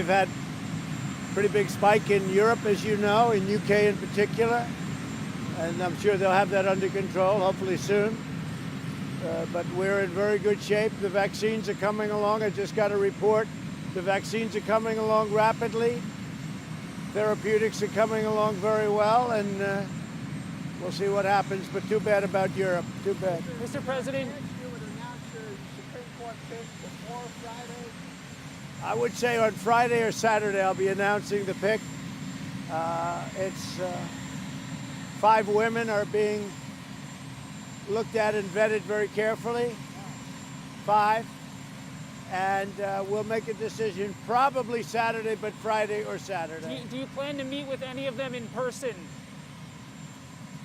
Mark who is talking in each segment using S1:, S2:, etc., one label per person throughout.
S1: We've had a pretty big spike in Europe, as you know, in UK in particular, and I'm sure they'll have that under control, hopefully soon. But we're in very good shape. The vaccines are coming along. I just got a report. The vaccines are coming along rapidly. Therapeutics are coming along very well, and we'll see what happens. But too bad about Europe. Too bad.
S2: Mr. President,
S3: You would announce your Supreme Court pick before Friday.
S1: I would say on Friday or Saturday I'll be announcing the pick. It's 5 women are being looked at and vetted very carefully. 5. And we'll make a decision probably Saturday, but Friday or Saturday.
S2: do you plan to meet with any of them in person?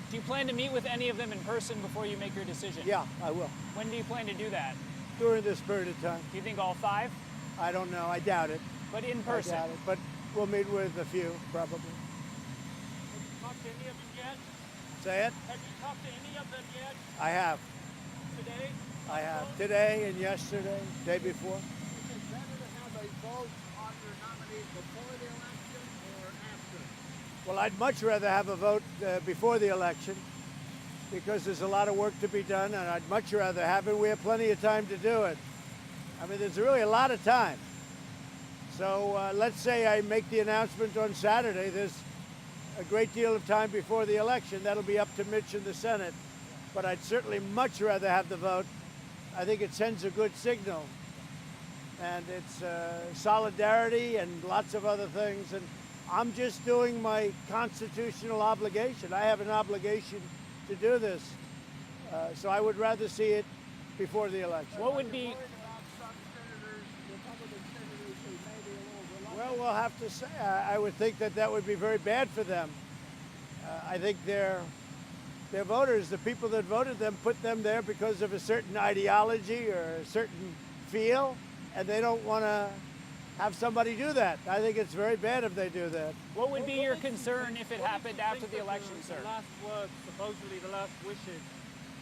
S2: Do you plan to meet with any of them in person before you make your decision?
S1: Yeah, I will.
S2: When do you plan to do that?
S1: During this period of time.
S2: Do you think all 5?
S1: I don't know. I doubt it.
S2: But in person?
S1: I doubt it. But we'll meet with a few, probably.
S4: Have you talked to any of them yet?
S1: Say it?
S4: Have you talked to any of them yet
S1: I have.
S4: today?
S1: I have. Today and yesterday, day before.
S3: Is it better to have a vote on your nominee before the election or after?
S1: Well, I'd much rather have a vote before the election because there's a lot of work to be done, and I'd much rather have it. We have plenty of time to do it. I mean, there's really a lot of time. So let's say I make the announcement on Saturday. There's a great deal of time before the election. That'll be up to Mitch and the Senate. But I'd certainly much rather have the vote. I think it sends a good signal. And it's solidarity and lots of other things. And I'm just doing my constitutional obligation. I have an obligation to do this. So I would rather see it before the election.
S2: What would be...
S1: Well, we'll have to say. I would think that would be very bad for them. I think their voters, the people that voted them, put them there because of a certain ideology or a certain feel, and they don't want to have somebody do that. I think it's very bad if they do that.
S2: What would be your concern if it happened after the election, sir?
S4: The last words, supposedly the last wishes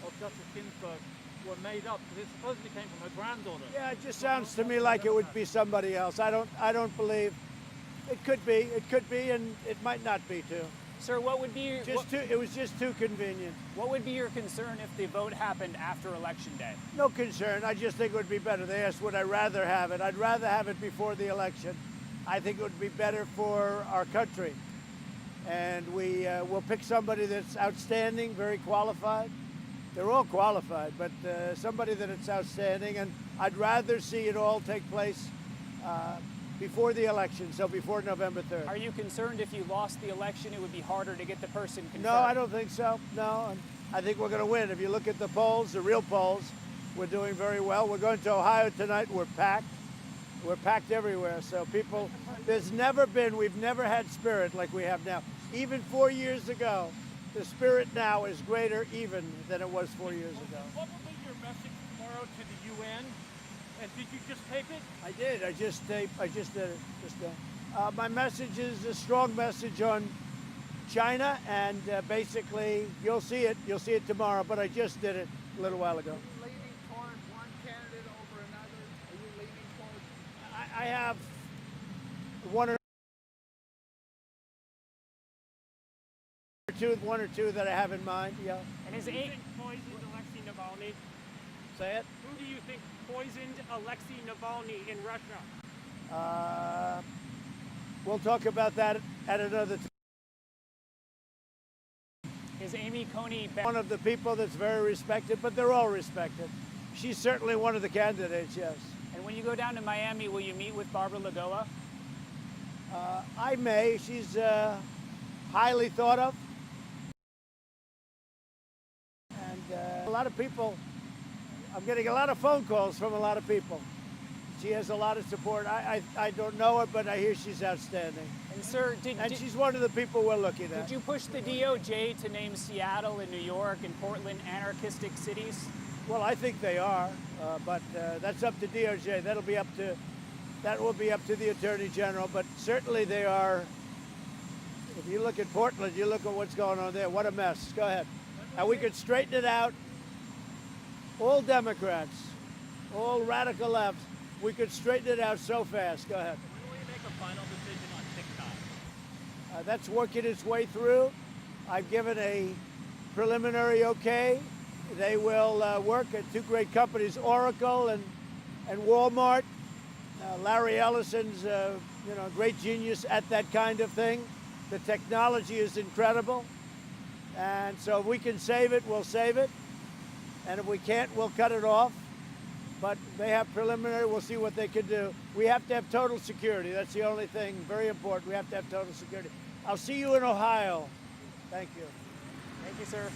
S4: of Justice Ginsburg were made up because it supposedly came from her granddaughter.
S1: Yeah, it just sounds to me like it would be somebody else. I don't believe. It could be, and it might not be too.
S2: Sir, what would be your...
S1: It was just too convenient.
S2: What would be your concern if the vote happened after Election Day?
S1: No concern. I just think it would be better. They asked, would I rather have it? I'd rather have it before the election. I think it would be better for our country. And we will pick somebody that's outstanding, very qualified. They're all qualified, but somebody that is outstanding. And I'd rather see it all take place before the election, so before November 3rd.
S2: Are you concerned if you lost the election, it would be harder to get the person confirmed?
S1: No, I don't think so. No, and I think we're going to win. If you look at the polls, the real polls, we're doing very well. We're going to Ohio tonight. We're packed. We're packed everywhere. So people, we've never had spirit like we have now. Even 4 years ago, the spirit now is greater even than it was 4 years ago.
S4: What will be your message tomorrow to the UN? And did you just tape it?
S1: I did. I just did it. My message is a strong message on China, and basically, you'll see it. You'll see it tomorrow. But I just did it a little while ago.
S3: Are you leaning toward one candidate over another? Are you leaning toward?
S1: I have one or two that I have in mind. Yeah.
S4: And is it poisoned Alexei Navalny?
S1: Say it.
S4: Who do you think poisoned Alexei Navalny in Russia?
S1: We'll talk about that at another time.
S2: Is Amy Coney
S1: One of the people that's very respected, but they're all respected. She's certainly one of the candidates, yes.
S2: And when you go down to Miami, will you meet with Barbara Lagoa?
S1: I may. She's highly thought of. And a lot of people, I'm getting a lot of phone calls from a lot of people. She has a lot of support. I don't know her, but I hear she's outstanding.
S2: And sir,
S1: she's one of the people we're looking at.
S2: Did you push the DOJ to name Seattle and New York and Portland anarchistic cities?
S1: Well, I think they are, but that's up to DOJ. That will be up to the Attorney General. But certainly they are. If you look at Portland, you look at what's going on there. What a mess. Go ahead. And we could straighten it out. All Democrats, all radical left, we could straighten it out so fast. Go ahead.
S4: When will you make a final
S1: That's working its way through. I've given a preliminary okay. They will work at two great companies, Oracle and Walmart. Larry Ellison's a great genius at that kind of thing. The technology is incredible. And so if we can save it, we'll save it. And if we can't, we'll cut it off. But they have preliminary, we'll see what they can do. We have to have total security. That's the only thing, very important. We have to have total security. I'll see you in Ohio. Thank you.
S2: Thank you, sir.